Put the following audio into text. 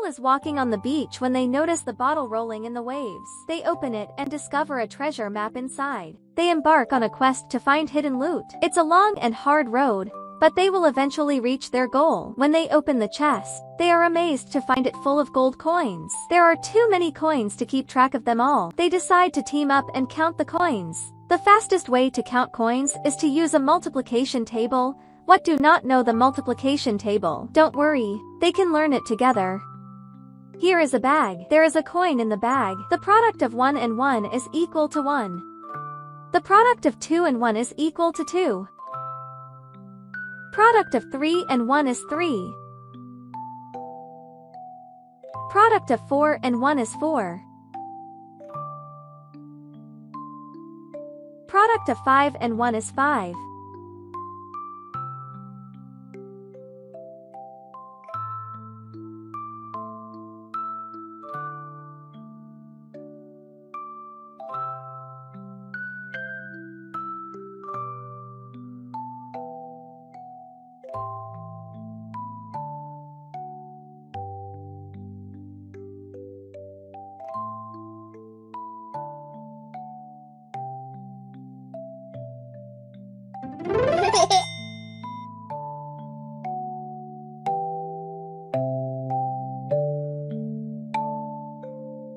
couple is walking on the beach when they notice the bottle rolling in the waves. They open it and discover a treasure map inside. They embark on a quest to find hidden loot. It's a long and hard road, but they will eventually reach their goal. When they open the chest, they are amazed to find it full of gold coins. There are too many coins to keep track of them all. They decide to team up and count the coins. The fastest way to count coins is to use a multiplication table. What do not know the multiplication table? Don't worry, they can learn it together. Here is a bag. There is a coin in the bag. The product of 1 and 1 is equal to 1. The product of 2 and 1 is equal to 2. Product of 3 and 1 is 3. Product of 4 and 1 is 4. Product of 5 and 1 is 5.